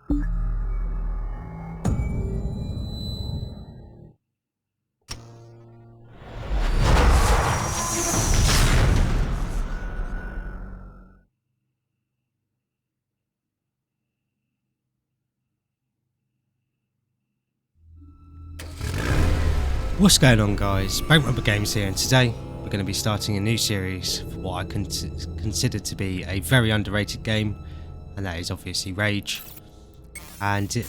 What's going on, guys? Bank Robber Games here, and today we're going to be starting a new series for what I consider to be a very underrated game, and that is obviously Rage. And it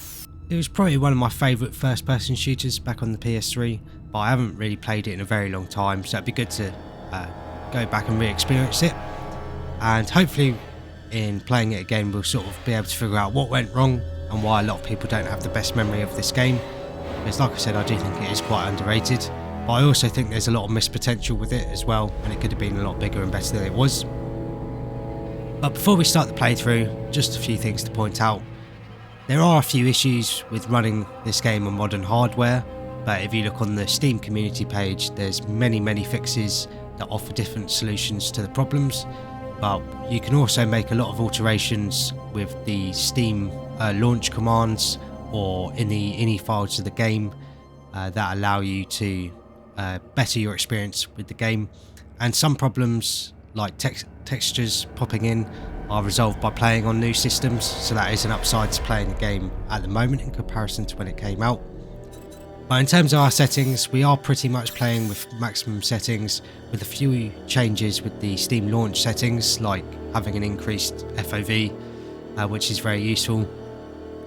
was probably one of my favourite first-person shooters back on the PS3, but I haven't really played it in a very long time, so it'd be good to go back and re-experience it. And hopefully in playing it again we'll sort of be able to figure out what went wrong and why a lot of people don't have the best memory of this game. Because like I said, I do think it is quite underrated, but I also think there's a lot of missed potential with it as well, and it could have been a lot bigger and better than it was. But before we start the playthrough, just a few things to point out. There are a few issues with running this game on modern hardware, but if you look on the Steam community page, there's many fixes that offer different solutions to the problems. But you can also make a lot of alterations with the Steam launch commands or in the ini files of the game that allow you to better your experience with the game. And some problems like textures popping in are resolved by playing on new systems, so that is an upside to playing the game at the moment in comparison to when it came out. But in terms of our settings, we are pretty much playing with maximum settings, with a few changes with the Steam launch settings, like having an increased FOV, which is very useful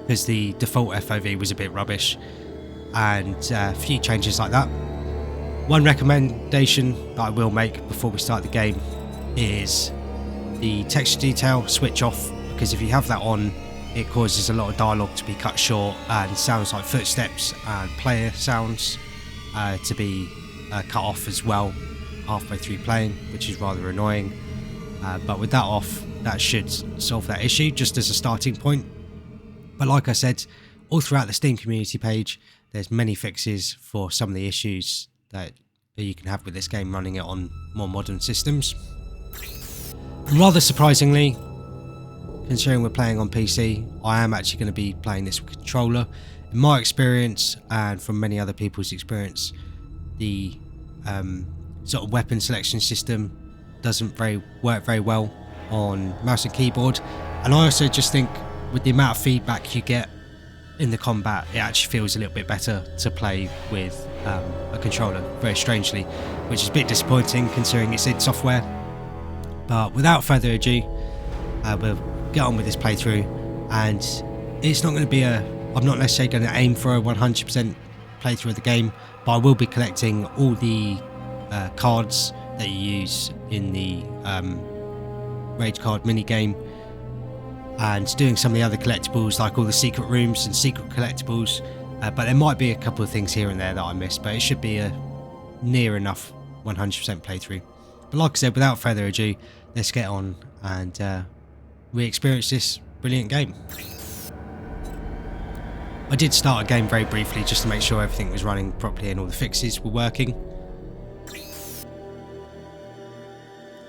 because the default FOV was a bit rubbish, and a few changes like that. One recommendation that I will make before we start the game is the texture detail switch off, because if you have that on, it causes a lot of dialogue to be cut short and sounds like footsteps and player sounds to be cut off as well halfway through playing, which is rather annoying. But with that off, that should solve that issue just as a starting point. But like I said, all throughout the Steam community page, there's many fixes for some of the issues that you can have with this game running it on more modern systems. And rather surprisingly, considering we're playing on PC, I am actually going to be playing this with a controller. In my experience, and from many other people's experience, the sort of weapon selection system doesn't work very well on mouse and keyboard. And I also just think with the amount of feedback you get in the combat, it actually feels a little bit better to play with a controller, very strangely, which is a bit disappointing considering it's id Software. But without further ado, we'll get on with this playthrough, and it's not going to be I'm not necessarily going to aim for a 100% playthrough of the game, but I will be collecting all the cards that you use in the Rage card minigame, and doing some of the other collectibles like all the secret rooms and secret collectibles, but there might be a couple of things here and there that I missed, but it should be a near enough 100% playthrough. But like I said, without further ado, let's get on and re-experience this brilliant game. I did start a game very briefly just to make sure everything was running properly and all the fixes were working.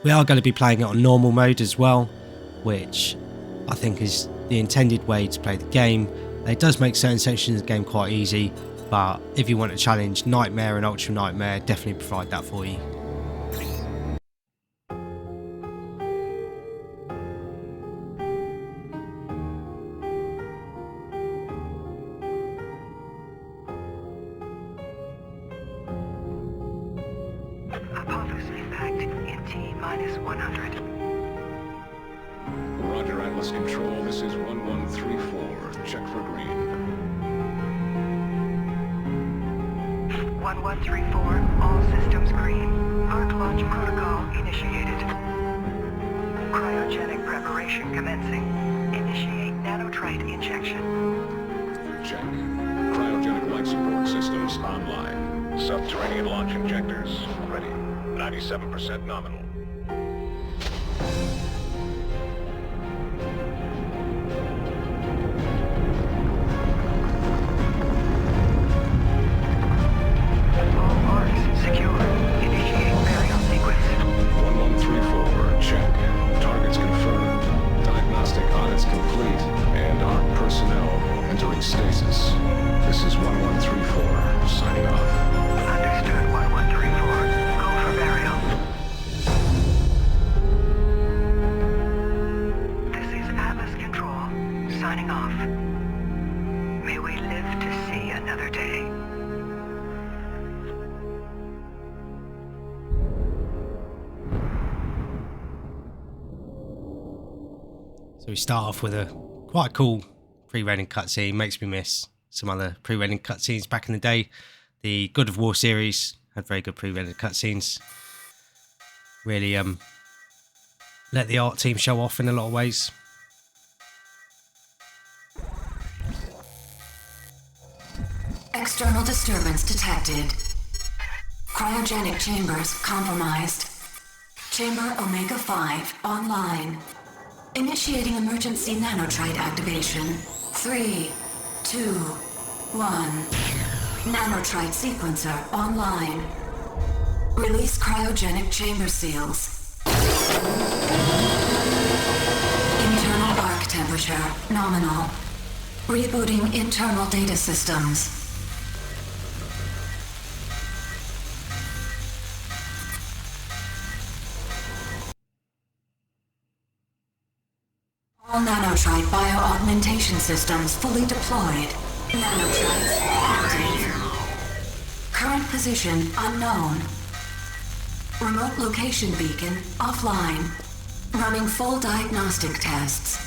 We are going to be playing it on normal mode as well, which I think is the intended way to play the game. It does make certain sections of the game quite easy, but if you want a challenge, Nightmare and Ultra Nightmare definitely provide that for you. Roger, Atlas Control. This is 1134. Check for green. 1134. All systems green. Arc launch protocol initiated. Cryogenic preparation commencing. Initiate nanotrite injection. Check. Cryogenic life support systems online. Subterranean launch injectors ready. 97% nominal. Check. Targets confirmed. Diagnostic audits complete. And our personnel signing off. May we live to see another day. So we start off with a quite cool pre-rendered cutscene. Makes me miss some other pre-rendered cutscenes back in the day. The God of War series had very good pre-rendered cutscenes. Really let the art team show off in a lot of ways. External disturbance detected. Cryogenic chambers compromised. Chamber Omega 5 online. Initiating emergency nanotrite activation. 3, 2, 1. Nanotrite sequencer online. Release cryogenic chamber seals. Internal arc temperature nominal. Rebooting internal data systems. All nanotrite bio-augmentation systems fully deployed. Nanotrites active. Current position unknown. Remote location beacon offline. Running full diagnostic tests.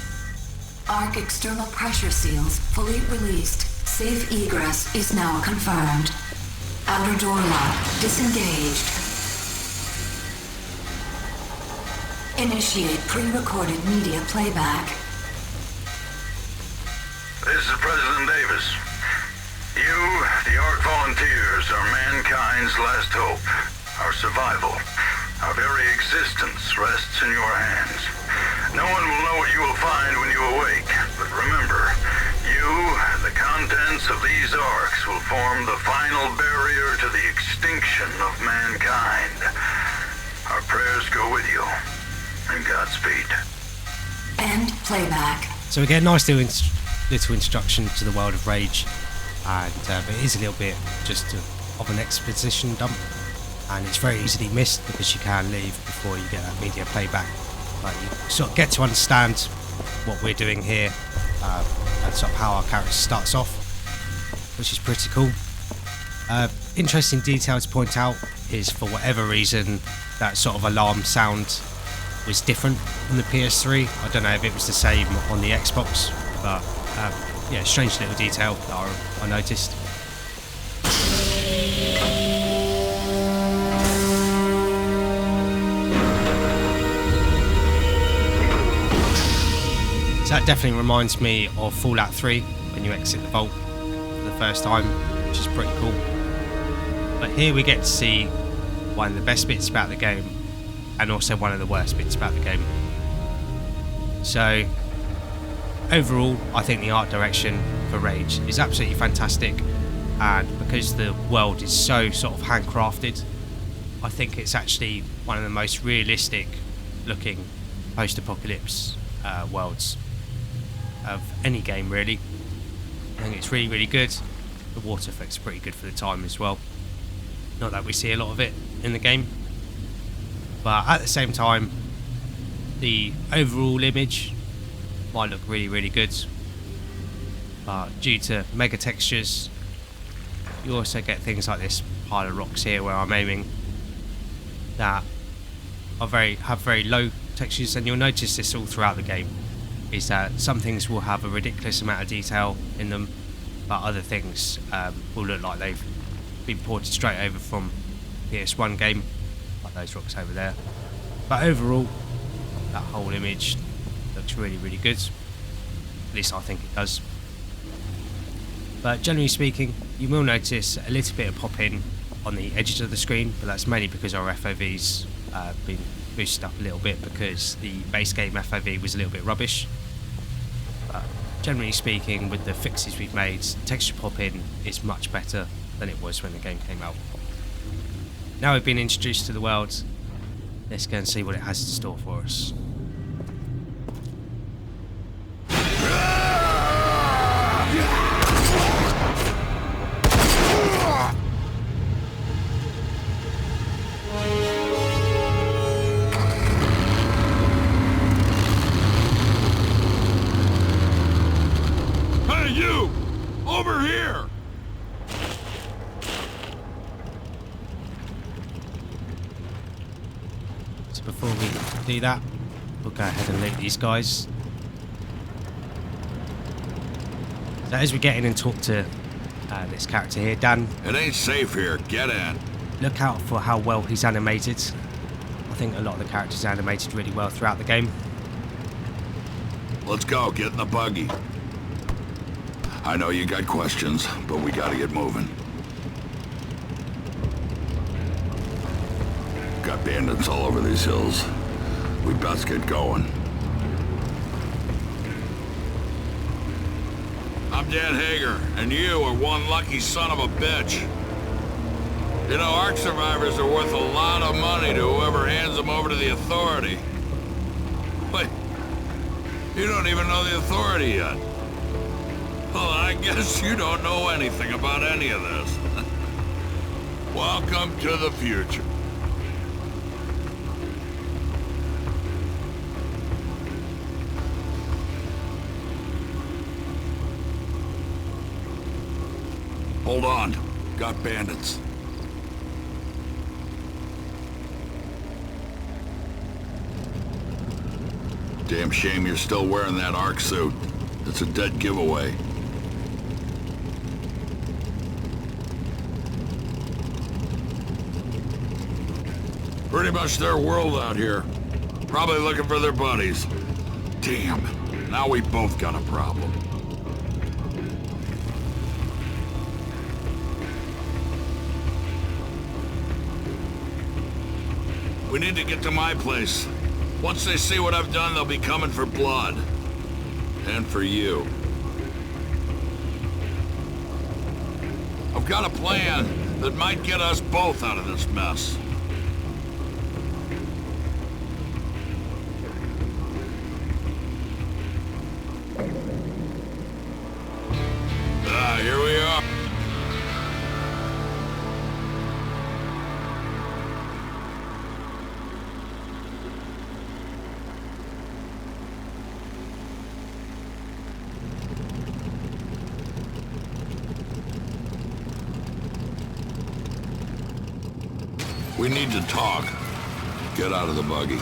Arc external pressure seals fully released. Safe egress is now confirmed. Outer door lock disengaged. Initiate pre-recorded media playback. This is President Davis. You, the Ark Volunteers, are mankind's last hope. Our survival, our very existence rests in your hands. No one will know what you will find when you awake, but remember, you and the contents of these arks will form the final barrier to the extinction of mankind. Our prayers go with you, and Godspeed. End playback. So we get a nice little introduction to the world of Rage, and it is a little bit just of an exposition dump, and it's very easily missed because you can leave before you get that media playback. But you sort of get to understand what we're doing here, and sort of how our character starts off, which is pretty cool. Interesting detail to point out is, for whatever reason, that sort of alarm sound was different on the PS3. I don't know if it was the same on the Xbox, but yeah, strange little detail that I noticed. So that definitely reminds me of Fallout 3 when you exit the vault for the first time, which is pretty cool. But here we get to see one of the best bits about the game, and also one of the worst bits about the game. So overall, I think the art direction for Rage is absolutely fantastic, and because the world is so sort of handcrafted, I think it's actually one of the most realistic looking post-apocalypse worlds of any game, really. I think it's really, really good. The water effects are pretty good for the time as well. Not that we see a lot of it in the game, but at the same time, the overall image might look really, really good. But due to mega textures, you also get things like this pile of rocks here where I'm aiming that are have very low textures, and you'll notice this all throughout the game, is that some things will have a ridiculous amount of detail in them, but other things will look like they've been ported straight over from PS1 game, like those rocks over there. But overall, that whole image looks really, really good. At least I think it does. But generally speaking, you will notice a little bit of pop-in on the edges of the screen, but that's mainly because our FOV's been boosted up a little bit because the base game FOV was a little bit rubbish. Generally speaking, with the fixes we've made, texture pop-in is much better than it was when the game came out. Now we've been introduced to the world, let's go and see what it has in store for us. Hey, you! Over here! So before we do that, we'll go ahead and loot these guys. So as we get in and talk to this character here, Dan, It ain't safe here. Get in. look out for how well he's animated. I think a lot of the characters are animated really well throughout the game. Let's go. Get in the buggy. I know you got questions, but we gotta get moving. Got bandits all over these hills. We best get going. I'm Dan Hager, and you are one lucky son of a bitch. You know, Ark survivors are worth a lot of money to whoever hands them over to the Authority. Wait, you don't even know the Authority yet. Well, I guess you don't know anything about any of this. Welcome to the future. Hold on. Got bandits. Damn shame you're still wearing that Ark suit. It's a dead giveaway. Pretty much their world out here. Probably looking for their buddies. Damn. Now we both got a problem. We need to get to my place. Once they see what I've done, they'll be coming for blood. And for you. I've got a plan that might get us both out of this mess. Here we are. We need to talk. Get out of the buggy.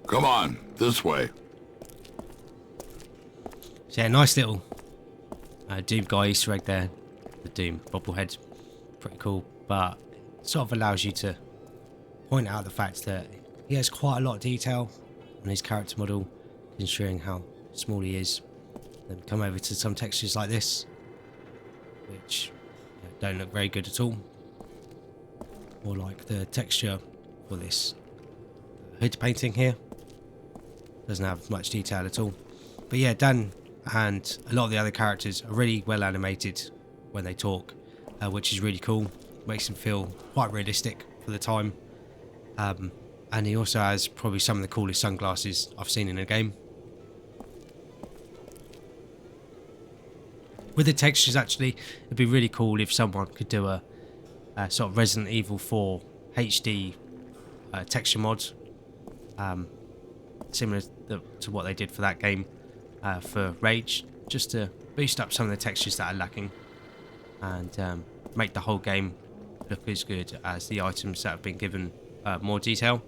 Come on, this way. So yeah, nice little Doom guy Easter egg there. The Doom bobblehead. Pretty cool. But it sort of allows you to point out the fact that he has quite a lot of detail on his character model, considering how small he is. Then come over to some textures like this, which don't look very good at all. Or like the texture for this hood painting here. Doesn't have much detail at all. But yeah, Dan and a lot of the other characters are really well animated when they talk, which is really cool. Makes them feel quite realistic for the time. And he also has probably some of the coolest sunglasses I've seen in a game. With the textures, actually, it'd be really cool if someone could do a sort of Resident Evil 4 HD texture mod. Similar to what they did for that game for Rage, just to boost up some of the textures that are lacking and make the whole game look as good as the items that have been given more detail.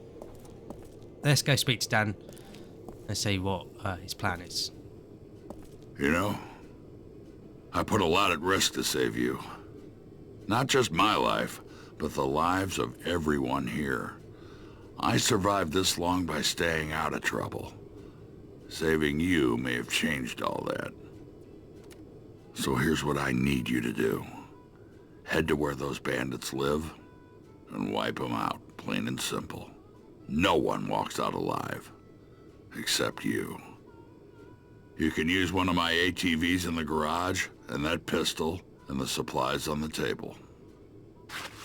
Let's go speak to Dan and see what his plan is. You know, I put a lot at risk to save you. Not just my life, but the lives of everyone here. I survived this long by staying out of trouble. Saving you may have changed all that. So here's what I need you to do. Head to where those bandits live and wipe them out, plain and simple. No one walks out alive, except you. You can use one of my ATVs in the garage, and that pistol, and the supplies on the table.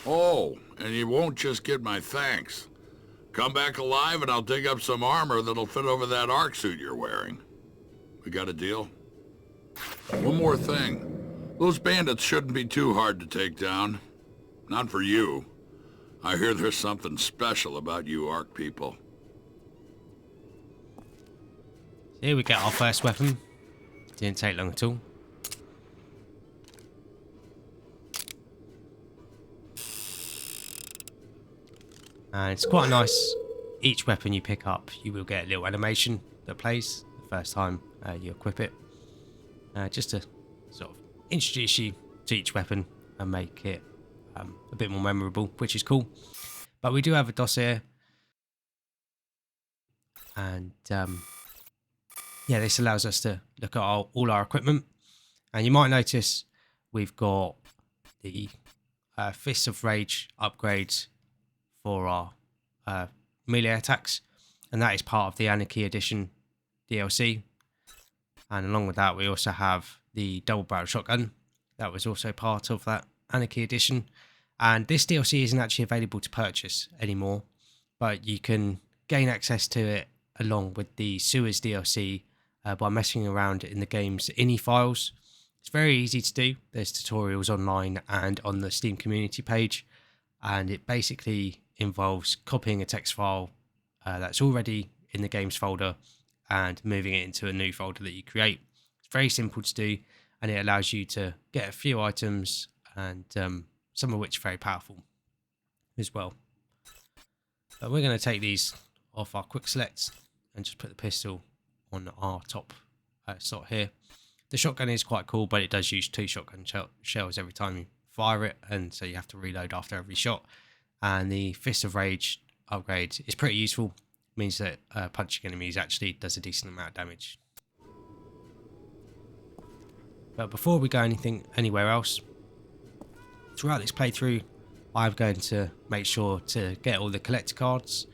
Oh, and you won't just get my thanks. Come back alive and I'll dig up some armor that'll fit over that Ark suit you're wearing. We got a deal? One more thing. Those bandits shouldn't be too hard to take down. Not for you. I hear there's something special about you Ark people. Here we get our first weapon. Didn't take long at all. And it's quite nice. Each weapon you pick up, you will get a little animation that plays the first time you equip it. Just to sort of introduce you to each weapon and make it a bit more memorable, which is cool. But we do have a dossier. And yeah, this allows us to look at all our equipment. And you might notice we've got the Fists of Rage upgrades for our melee attacks, and that is part of the Anarchy Edition DLC. And along with that, we also have the double barrel shotgun that was also part of that Anarchy Edition. And this DLC isn't actually available to purchase anymore, but you can gain access to it along with the Sewers DLC by messing around in the game's INI files. It's very easy to do. There's tutorials online and on the Steam community page, and it basically involves copying a text file that's already in the games folder and moving it into a new folder that you create. It's very simple to do, and it allows you to get a few items, and some of which are very powerful as well. But we're going to take these off our quick selects and just put the pistol on our top slot here. The shotgun is quite cool, but it does use 2 shotgun shells every time you fire it, and so you have to reload after every shot. And the Fist of Rage upgrade is pretty useful. It means that punching enemies actually does a decent amount of damage. But before we go anywhere else, throughout this playthrough, I'm going to make sure to get all the collector cards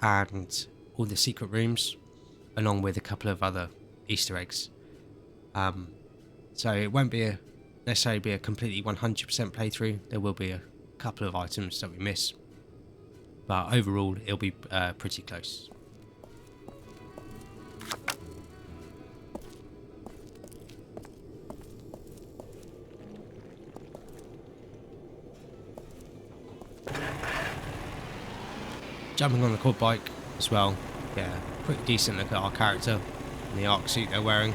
and all the secret rooms, along with a couple of other Easter eggs. So it won't be necessarily be a completely 100% playthrough. There will be a couple of items that we miss, but overall it'll be pretty close. Jumping on the quad bike as well, get a pretty decent look at our character and the Ark suit they're wearing.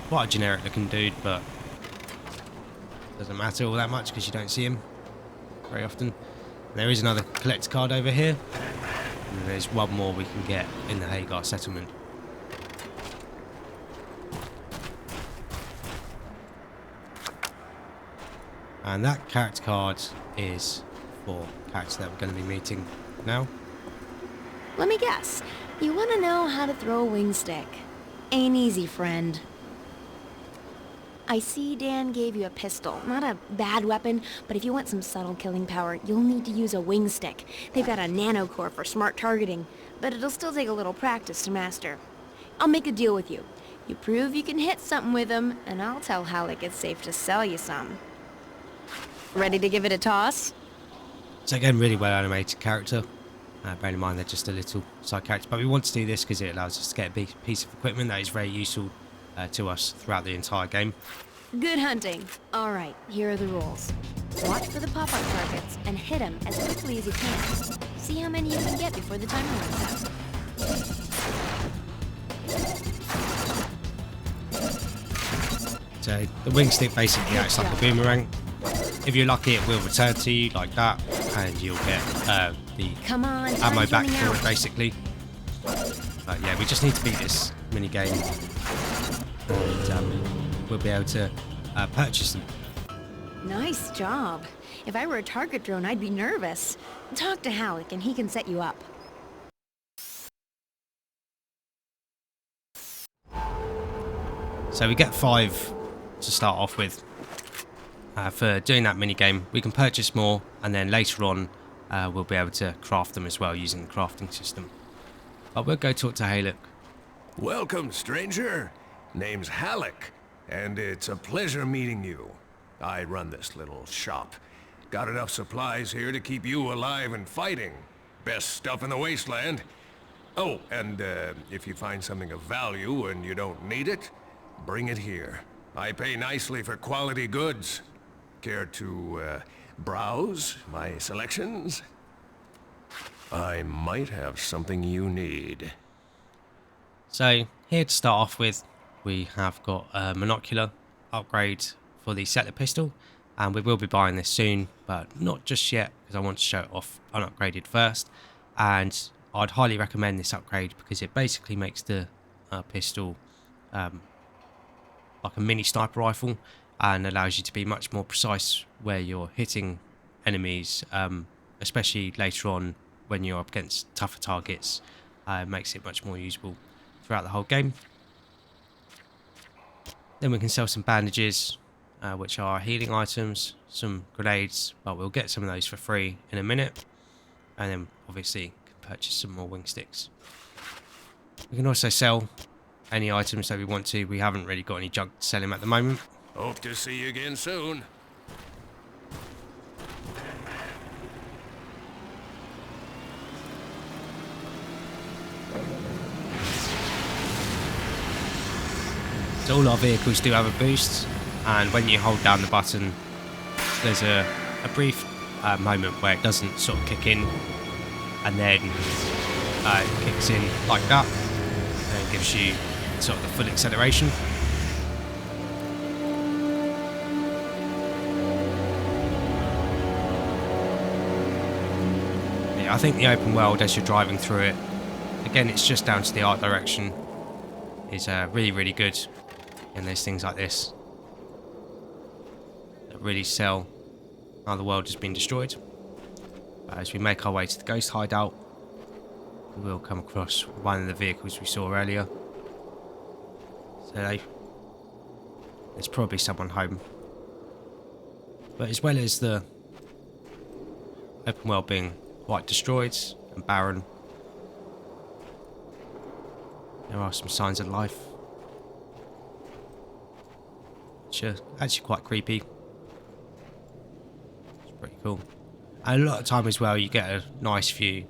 Quite a generic looking dude, but doesn't matter all that much because you don't see him very often. There is another collector card over here, and there's one more we can get in the Hagar settlement. And that character card is for character that we're going to be meeting now. Let me guess. You want to know how to throw a wing stick. Ain't easy, friend. I see Dan gave you a pistol. Not a bad weapon, but if you want some subtle killing power, you'll need to use a wing stick. They've got a nanocore for smart targeting, but it'll still take a little practice to master. I'll make a deal with you. You prove you can hit something with them, and I'll tell Halleck it's safe to sell you some. Ready to give it a toss? So again, really well animated character. Bear in mind they're just a little side character, but we want to do this because it allows us to get a big piece of equipment that is very useful to us throughout the entire game. Good hunting. All right, here are the rules. Watch for the pop-up targets and hit them as quickly as you can. See how many you can get before the timer runs out. So the wing stick basically acts like a boomerang. If you're lucky, it will return to you like that, and you'll get the ammo back for it basically. But yeah, we just need to beat this mini game, and we'll be able to purchase them. Nice job. If I were a target drone, I'd be nervous. Talk to Halleck and he can set you up. So we get 5 to start off with. For doing that mini game, we can purchase more, and then later on we'll be able to craft them as well using the crafting system. But we'll go talk to Halleck. Welcome, stranger. Name's Halleck, and it's a pleasure meeting you. I run this little shop. Got enough supplies here to keep you alive and fighting. Best stuff in the wasteland. Oh, and if you find something of value and you don't need it, bring it here. I pay nicely for quality goods. Care to browse my selections? I might have something you need. So here to start off with, we have got a monocular upgrade for the settler pistol, and we will be buying this soon, but not just yet because I want to show it off unupgraded first. And I'd highly recommend this upgrade because it basically makes the pistol like a mini sniper rifle, and allows you to be much more precise where you're hitting enemies, especially later on when you're up against tougher targets. It makes it much more usable throughout the whole game. Then we can sell some bandages, which are healing items, some grenades, but we'll get some of those for free in a minute. And then obviously can purchase some more wing sticks. We can also sell any items that we want to. We haven't really got any junk to sell him at the moment. Hope to see you again soon. So all our vehicles do have a boost, and when you hold down the button, there's a brief moment where it doesn't sort of kick in, and then it kicks in like that, and it gives you sort of the full acceleration. Yeah, I think the open world as you're driving through it, again it's just down to the art direction, is really, really good. And there's things like this that really sell how the world has been destroyed. But as we make our way to the ghost hideout, we will come across one of the vehicles we saw earlier. So there's probably someone home. But as well as the open world being quite destroyed and barren, there are some signs of life, which are actually quite creepy. It's pretty cool. And a lot of time as well, you get a nice view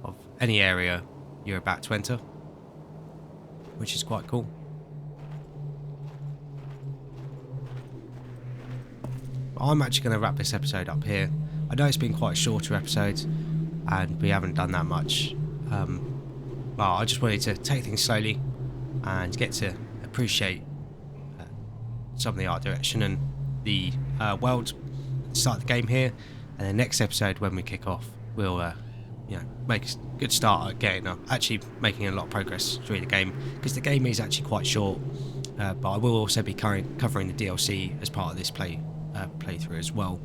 of any area you're about to enter, which is quite cool. I'm actually going to wrap this episode up here. I know it's been quite a shorter episode and we haven't done that much, but I just wanted to take things slowly and get to appreciate some of the art direction and the world. Start the game here, and the next episode when we kick off, we'll make a good start at getting actually making a lot of progress through the game, because the game is actually quite short. But I will also be covering the DLC as part of this playthrough as well,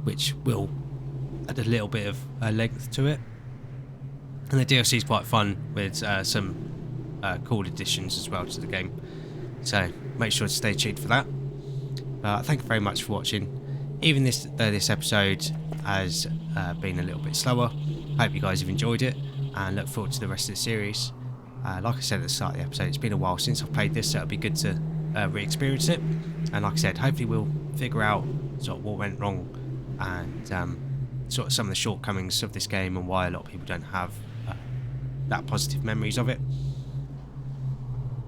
which will add a little bit of length to it. And the DLC is quite fun with some cool additions as well to the game. So make sure to stay tuned for that. Thank you very much for watching. Even though this episode has been a little bit slower, I hope you guys have enjoyed it and look forward to the rest of the series. Like I said at the start of the episode, it's been a while since I've played this, so it'll be good to re-experience it. And like I said, hopefully we'll figure out sort of what went wrong and sort of some of the shortcomings of this game and why a lot of people don't have that positive memories of it.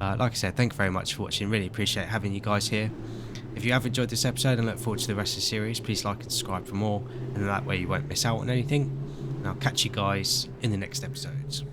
Like I said, thank you very much for watching. Really appreciate having you guys here. If you have enjoyed this episode and look forward to the rest of the series, please like and subscribe for more, and that way you won't miss out on anything. And I'll catch you guys in the next episodes.